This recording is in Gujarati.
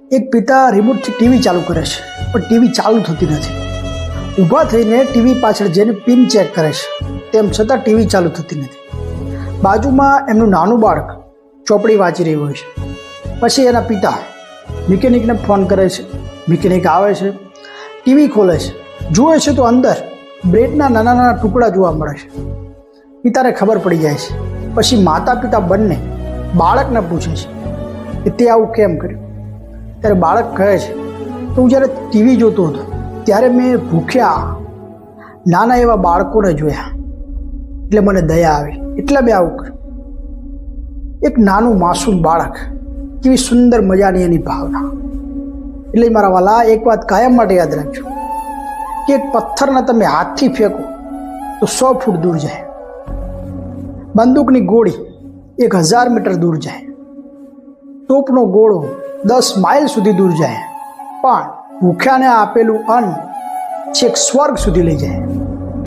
એક પિતા રિમોટથી ટીવી ચાલુ કરે છે, પણ ટીવી ચાલુ થતી નથી. ઊભા થઈને ટીવી પાછળ જઈને પિન ચેક કરે છે, તેમ છતાં ટીવી ચાલુ થતી નથી. બાજુમાં એમનું નાનું બાળક ચોપડી વાંચી રહ્યું હોય છે. પછી એના પિતા મિકેનિકને ફોન કરે છે. મિકેનિક આવે છે, ટીવી ખોલે છે, જુએ છે તો અંદર બ્રેડના નાના નાના ટુકડા જોવા મળે છે. પિતાને ખબર પડી જાય છે. પછી માતા પિતા બંને બાળકને પૂછે છે કે તે આવું કેમ કર્યું. ત્યારે બાળક કહે છે કે હું જ્યારે ટીવી જોતો હતો ત્યારે મેં ભૂખ્યા નાના એવા બાળકોને જોયા, એટલે મને દયા આવી, એટલે મેં આવું કર્યું. એક નાનું માસૂમ બાળક, કેવી સુંદર મજાની એની ભાવના. એટલે મારા વાલા, એક વાત કાયમ માટે યાદ રાખજો કે એક પથ્થરને તમે હાથથી ફેંકો તો 100 ફૂટ દૂર જાય. બંદૂકની ગોળી 1000 મીટર દૂર જાય. તોપનો ગોળો 10 માઇલ સુધી દૂર જાય. પણ ભૂખ્યાને આપેલું અન્ન છેક સ્વર્ગ સુધી લઈ જાય.